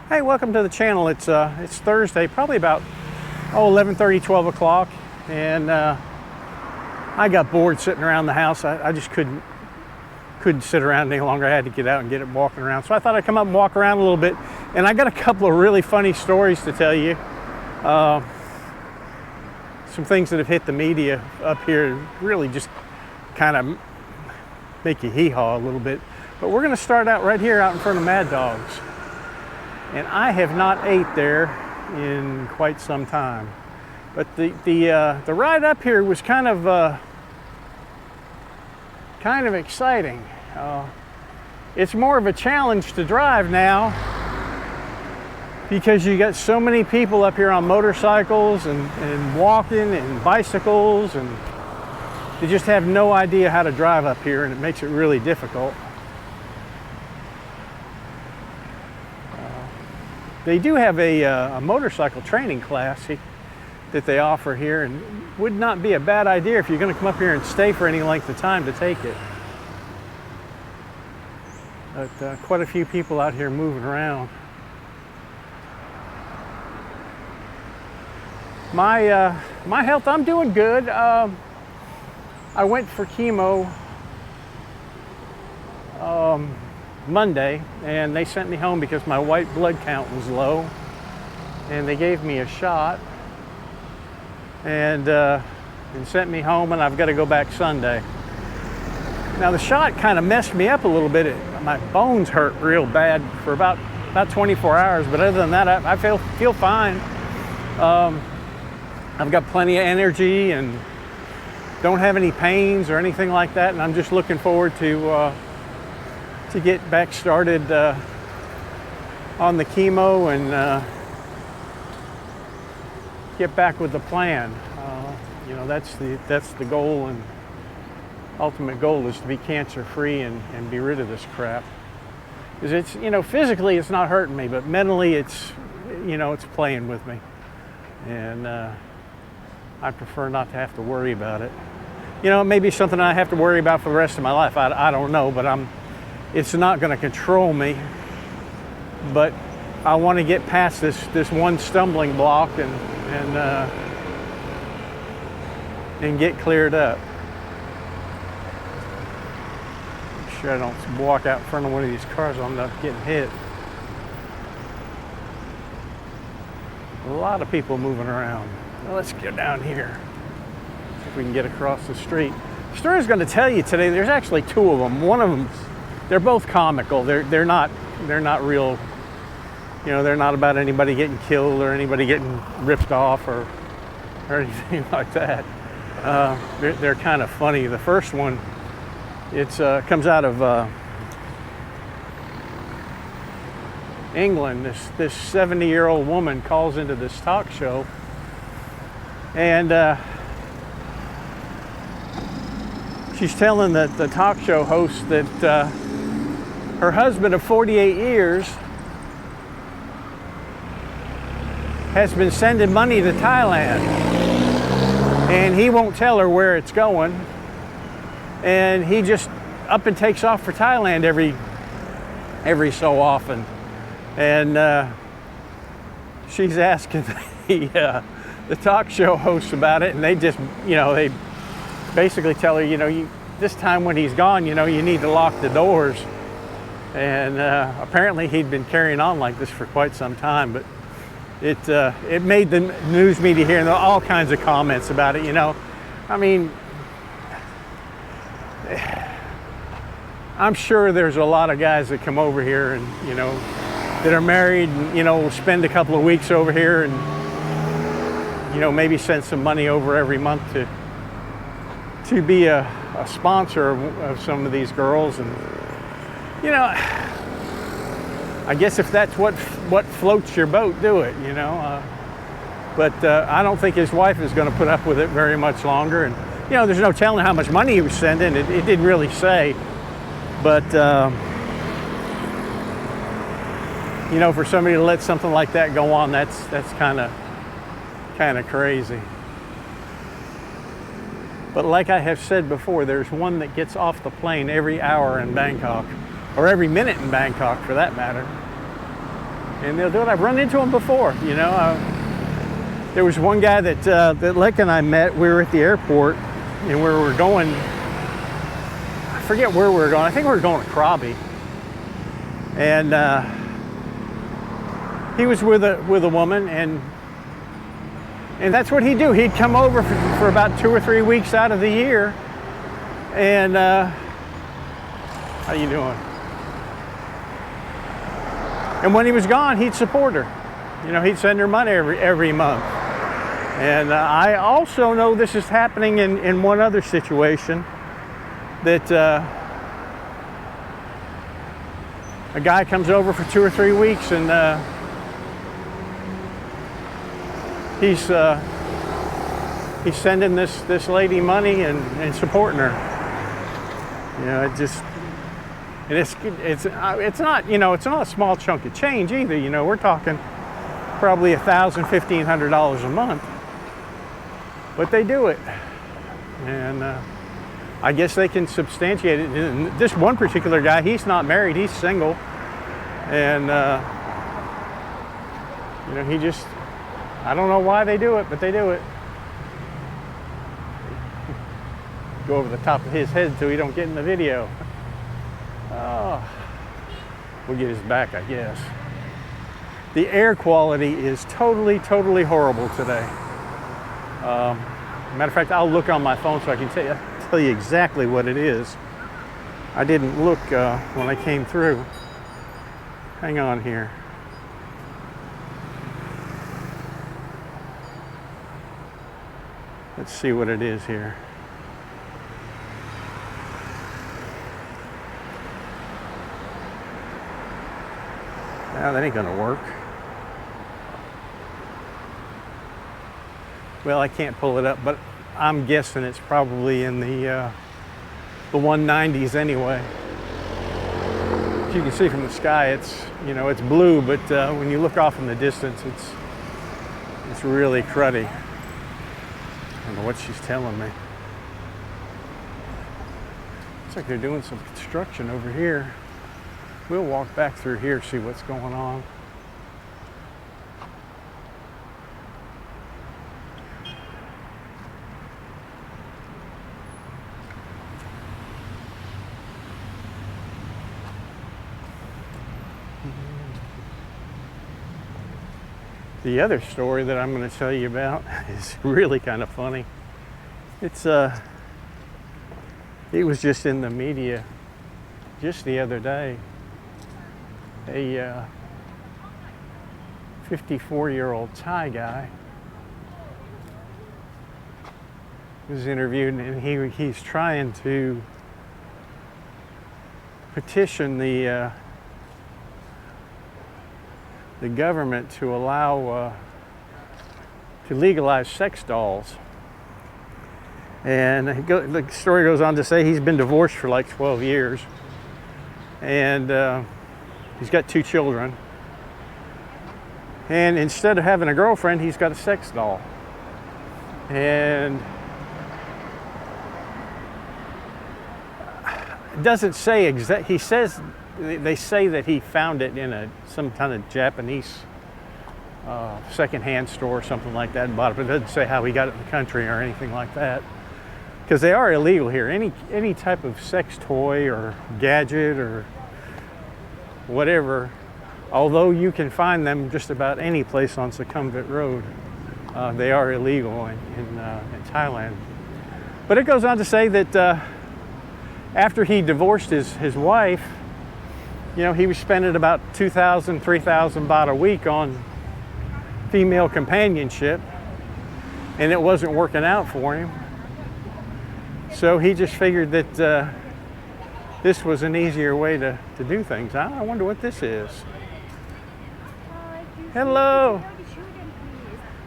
Hey, welcome to the channel. It's Thursday, probably about 11:30, 12 o'clock, and I got bored sitting around the house. I just couldn't sit around any longer. I had to get out and get it walking around. So I thought I'd come up and walk around a little bit, and I got a couple of really funny stories to tell you. Some things that have hit the media up here really just kind of make you hee-haw a little bit. But we're going to start out right here out in front of Mad Dog's. And I have not ate there in quite some time. But the ride up here was kind of exciting. It's more of a challenge to drive now because you got so many people up here on motorcycles and walking and bicycles, and they just have no idea how to drive up here, and it makes it really difficult. They do have a motorcycle training class that they offer here, and would not be a bad idea if you're going to come up here and stay for any length of time to take it. But quite a few people out here moving around. My health, I'm doing good. I went for chemo Monday, and they sent me home because my white blood count was low, and they gave me a shot and sent me home, and I've got to go back Sunday. Now the shot kind of messed me up a little bit. My bones hurt real bad for about 24 hours, but other than that I feel fine. I've got plenty of energy and don't have any pains or anything like that, and I'm just looking forward to get back started on the chemo and get back with the plan. You know, that's the goal, and ultimate goal is to be cancer-free and be rid of this crap. Because it's, you know, physically it's not hurting me, but mentally it's, you know, it's playing with me, and I prefer not to have to worry about it. You know, it may be something I have to worry about for the rest of my life. I don't know, but it's not going to control me, but I want to get past this one stumbling block and get cleared up. Make sure I don't walk out in front of one of these cars. I'll end up getting hit. A lot of people moving around. Well, let's go down here. See if we can get across the street. The story's going to tell you today. There's actually two of them. One of them, they're both comical. They're not real. You know, they're not about anybody getting killed or anybody getting ripped off or anything like that. They're kind of funny. The first one, it's comes out of England. This 70-year-old woman calls into this talk show, and she's telling the talk show host that her husband of 48 years has been sending money to Thailand, and he won't tell her where it's going, and he just up and takes off for Thailand every so often. And she's asking the talk show host about it, and they just, you know, they basically tell her, you know, this time when he's gone, you know, you need to lock the doors. And apparently he'd been carrying on like this for quite some time, but it made the news media here, and all kinds of comments about it, you know. I mean, I'm sure there's a lot of guys that come over here and, you know, that are married and, you know, spend a couple of weeks over here and, you know, maybe send some money over every month to be a sponsor of some of these girls. And, you know, I guess if that's what floats your boat, do it, you know. But I don't think his wife is going to put up with it very much longer. And, you know, there's no telling how much money he was sending. It didn't really say. But, you know, for somebody to let something like that go on, that's kind of crazy. But like I have said before, there's one that gets off the plane every hour in Bangkok, or every minute in Bangkok for that matter. and they'll do it. I've run into them before, you know. There was one guy that Lick and I met. We were at the airport, and where we were going, I forget where we were going. I think we were going to Krabi. And he was with a woman, and that's what he'd do. He'd come over for about 2 or 3 weeks out of the year. And how you doing? And when he was gone, he'd support her. You know, he'd send her money every month. And I also know this is happening in one other situation, that a guy comes over for 2 or 3 weeks, and he's sending this lady money and supporting her. You know, it's not, you know, it's not a small chunk of change either. You know, we're talking probably $1,000, $1,500 a month, but they do it, and I guess they can substantiate it. And this one particular guy, he's not married, he's single, and you know, he just, I don't know why they do it, but they do it. Go over the top of his head so he don't get in the video. Oh, we'll get his back, I guess. The air quality is totally horrible today. Matter of fact, I'll look on my phone so I can tell you exactly what it is. I didn't look when I came through. Hang on here. Let's see what it is here. Now that ain't gonna work. Well, I can't pull it up, but I'm guessing it's probably in the 190s anyway. As you can see from the sky, it's, you know, it's blue, but when you look off in the distance, it's really cruddy. I don't know what she's telling me. Looks like they're doing some construction over here. We'll walk back through here, see what's going on. The other story that I'm going to tell you about is really kind of funny. It's it was just in the media just the other day. A 54-year-old Thai guy was interviewed, and he's trying to petition the government to allow to legalize sex dolls. And the story goes on to say he's been divorced for like 12 years, and he's got 2 children. And instead of having a girlfriend, he's got a sex doll. And it doesn't say he says, they say that he found it in some kind of Japanese secondhand store or something like that and bought it, but it doesn't say how he got it in the country or anything like that. Because they are illegal here. Any type of sex toy or gadget or whatever, although you can find them just about any place on Sukhumvit Road, they are illegal in Thailand. But it goes on to say that after he divorced his wife, you know, he was spending about 2,000, 3,000 baht a week on female companionship, and it wasn't working out for him. So he just figured that this was an easier way to do things. I wonder what this is. Hello.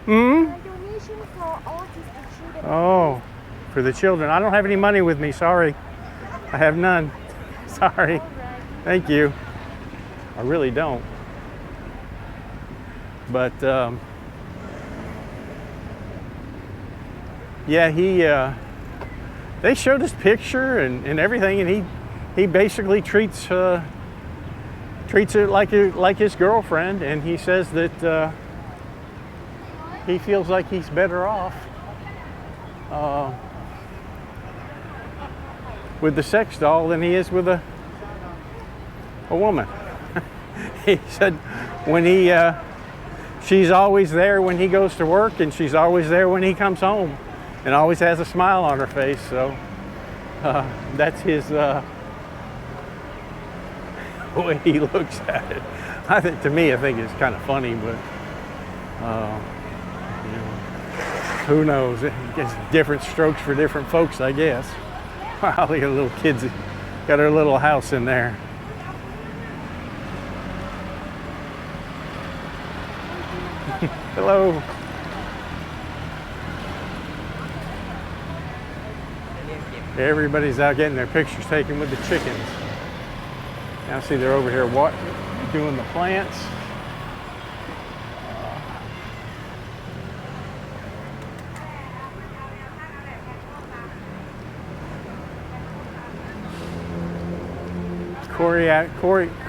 Donation for autistic children. Oh, for the children. I don't have any money with me, sorry. I have none. Sorry. Thank you. I really don't. But yeah, they showed his picture and everything, and he basically treats treats her like his girlfriend, and he says that he feels like he's better off with the sex doll than he is with a woman. He said when she's always there when he goes to work, and she's always there when he comes home, and always has a smile on her face. So that's his way he looks at it. I think, to me, I think it's kind of funny, but you know, who knows? It's different strokes for different folks, I guess. Wow, look at the little kids. Got her little house in there. Hello. Everybody's out getting their pictures taken with the chickens. Now see, they're over here doing the plants.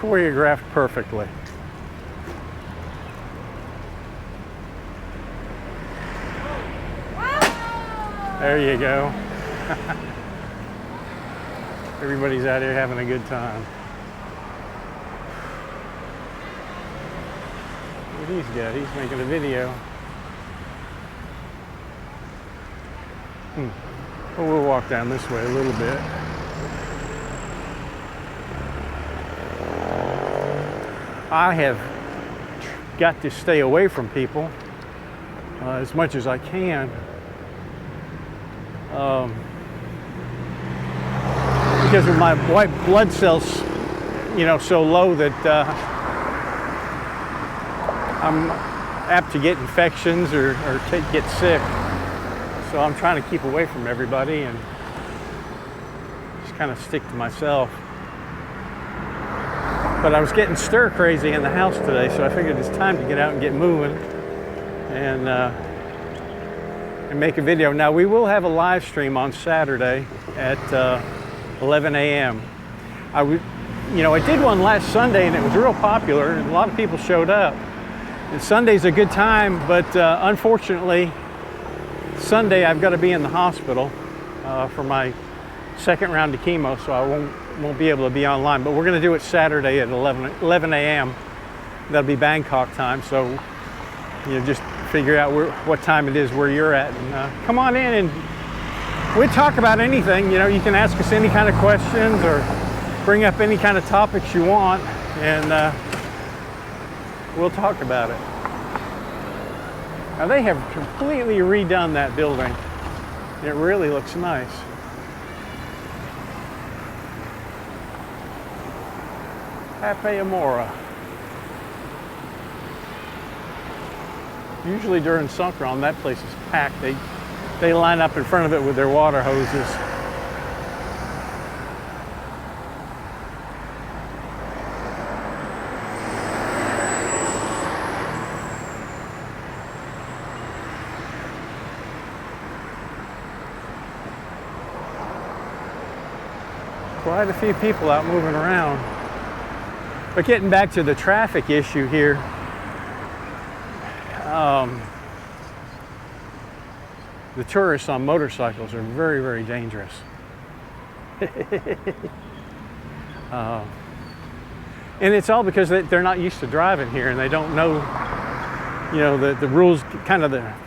Choreographed perfectly. There you go. Everybody's out here having a good time. What he's got? He's making a video. Well, we'll walk down this way a little bit. I have got to stay away from people as much as I can. Because of my white blood cells, you know, so low that I'm apt to get infections or get sick. So I'm trying to keep away from everybody and just kind of stick to myself. But I was getting stir crazy in the house today, so I figured it's time to get out and get moving and make a video. Now, we will have a live stream on Saturday at 11 a.m. I did one last Sunday, and it was real popular, and a lot of people showed up. And Sunday's a good time, but unfortunately, Sunday I've got to be in the hospital for my second round of chemo, so I won't be able to be online. But we're going to do it Saturday at 11 a.m. That'll be Bangkok time, so you know, just figure out what time it is where you're at, and come on in, and we'll talk about anything. You know, you can ask us any kind of questions or bring up any kind of topics you want, and we'll talk about it. Now, they have completely redone that building. It really looks nice. Cafe Amora. Usually during Songkran, that place is packed. They line up in front of it with their water hoses. Quite a few people out moving around. But getting back to the traffic issue here, the tourists on motorcycles are very, very dangerous. And it's all because they're not used to driving here, and they don't know, you know, the rules.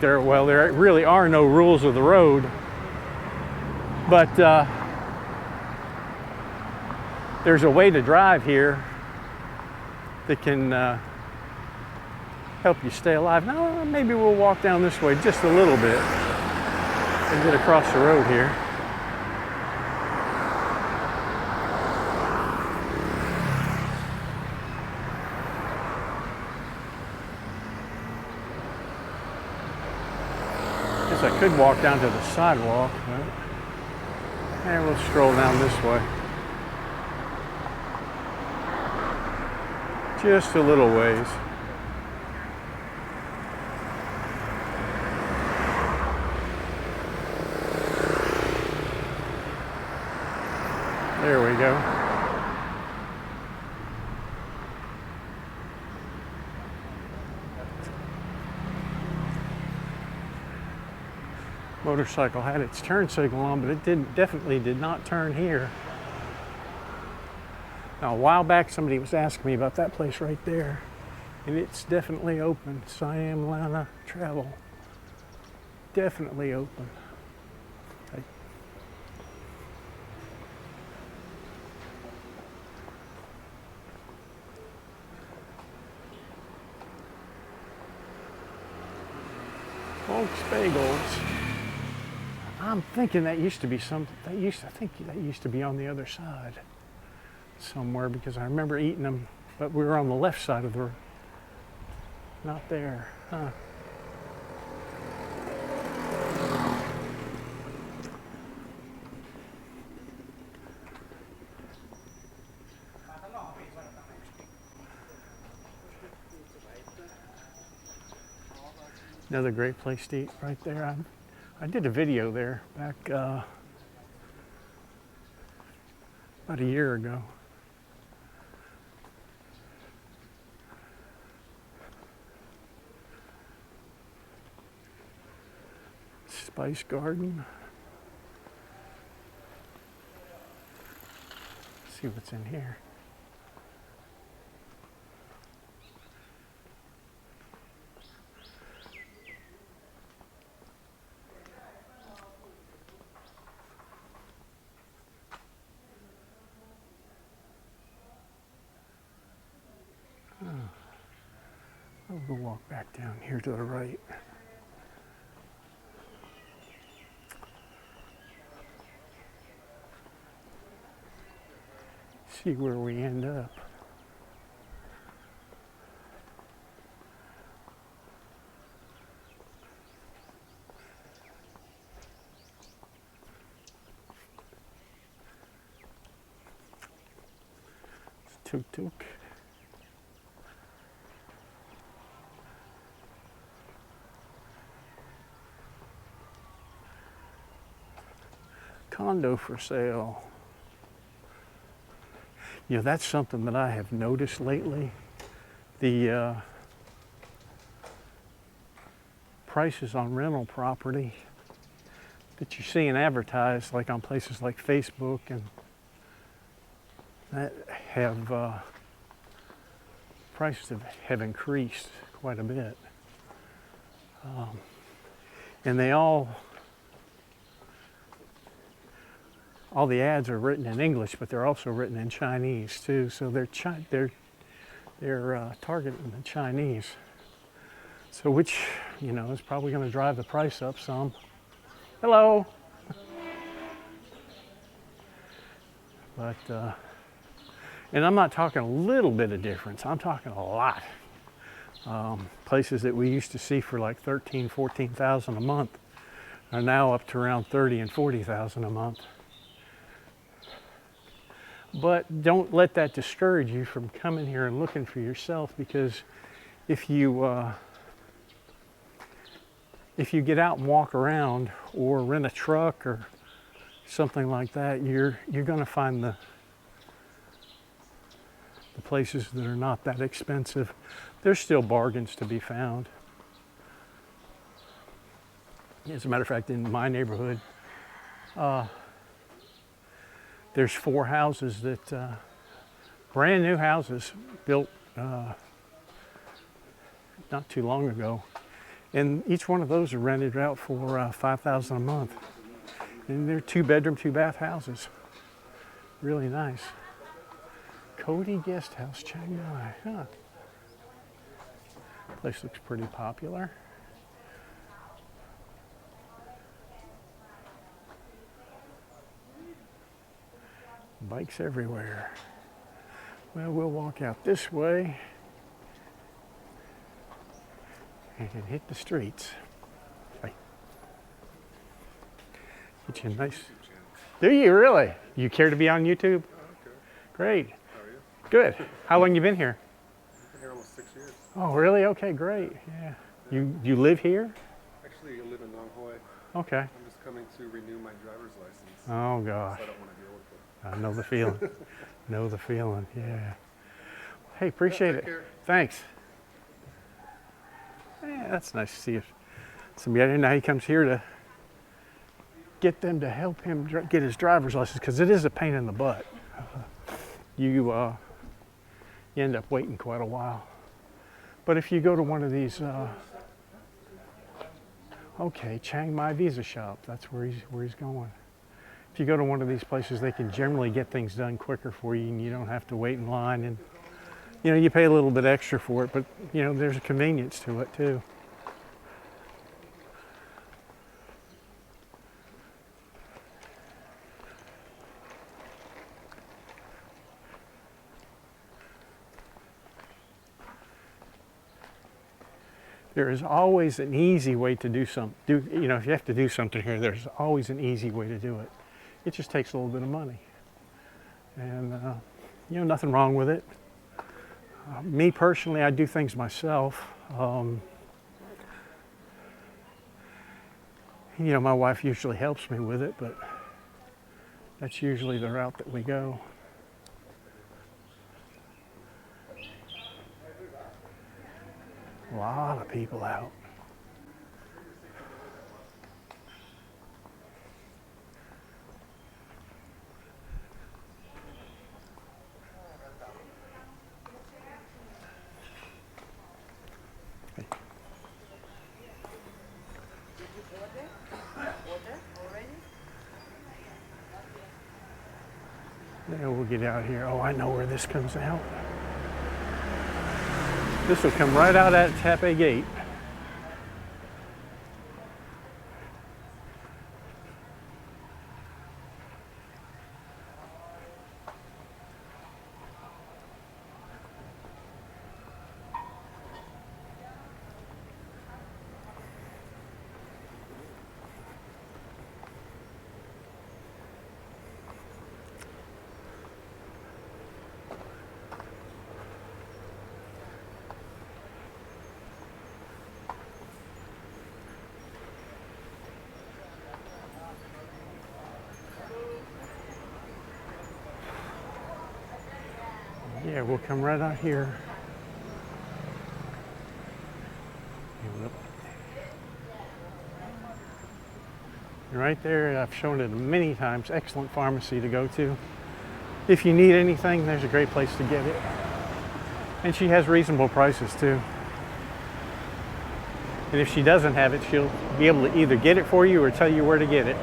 There really are no rules of the road, but there's a way to drive here that can help you stay alive. Now, maybe we'll walk down this way just a little bit and get across the road here. Guess I could walk down to the sidewalk, but we'll stroll down this way. Just a little ways. There we go. motorcycle had its turn signal on, but it definitely did not turn here. Now, a while back, somebody was asking me about that place right there, and it's definitely open. Siam Lana Travel, definitely open. Folks Bagels. I'm thinking that used to be I think that used to be on the other side somewhere, because I remember eating them, but we were on the left side of the road. Not there, huh? Another great place to eat right there. I did a video there back about a year ago. Spice Garden. Let's see what's in here. We'll walk back down here to the right. See where we end up. Tuk-tuk. Condo for sale. You know, that's something that I have noticed lately. The prices on rental property that you're seeing advertised, like on places like Facebook, and that have prices have increased quite a bit, and they all the ads are written in English, but they're also written in Chinese too. So they're targeting the Chinese. So which, you know, is probably going to drive the price up some. Hello. But and I'm not talking a little bit of difference. I'm talking a lot. Places that we used to see for like 13, 14,000 a month are now up to around 30 and 40,000 a month. But don't let that discourage you from coming here and looking for yourself, because if you get out and walk around or rent a truck or something like that, you're going to find the places that are not that expensive. There's still bargains to be found. As a matter of fact, in my neighborhood, there's 4 houses that, brand new houses built not too long ago. And each one of those are rented out for $5,000 a month. And they're 2-bedroom, 2-bath houses. Really nice. Cody Guest House, Chiang Mai. Huh. Place looks pretty popular. Bikes everywhere. Well, we'll walk out this way and hit the streets. Hey. Get you a nice. Do you really? You care to be on YouTube? Oh, okay. Great. How are you? Good. How long you been here? I've been here almost 6 years. Oh, really? Okay, great. Yeah. You live here? Actually, I live in Nong Hoi. Okay. I'm just coming to renew my driver's license. Oh gosh. So I don't want to deal with it. I know the feeling. Know the feeling. Yeah. Hey, appreciate it. Care. Thanks. Yeah, that's nice to see if somebody I didn't know he comes here to get them to help him get his driver's license, because it is a pain in the butt. You end up waiting quite a while. But if you go to one of these, okay, Chiang Mai Visa Shop, that's where he's going. If you go to one of these places, they can generally get things done quicker for you, and you don't have to wait in line. And you know, you pay a little bit extra for it, but you know, there's a convenience to it too. There is always an easy way to do something. You know, if you have to do something here, there's always an easy way to do it. It just takes a little bit of money. And, you know, nothing wrong with it. Me personally, I do things myself. You know, my wife usually helps me with it, but that's usually the route that we go. A lot of people out. Yeah, we'll get out here. Oh, I know where this comes out. This will come right out at Taipei Gate. Yeah, we'll come right out here. Right there, I've shown it many times, excellent pharmacy to go to. If you need anything, there's a great place to get it. And she has reasonable prices too. And if she doesn't have it, she'll be able to either get it for you or tell you where to get it.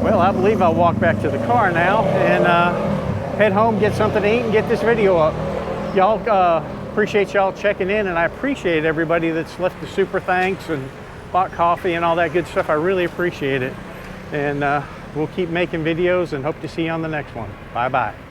Well, I believe I'll walk back to the car now and head home, get something to eat, and get this video up. Y'all, appreciate y'all checking in, and I appreciate everybody that's left the super thanks and bought coffee and all that good stuff. I really appreciate it. And we'll keep making videos and hope to see you on the next one. Bye-bye.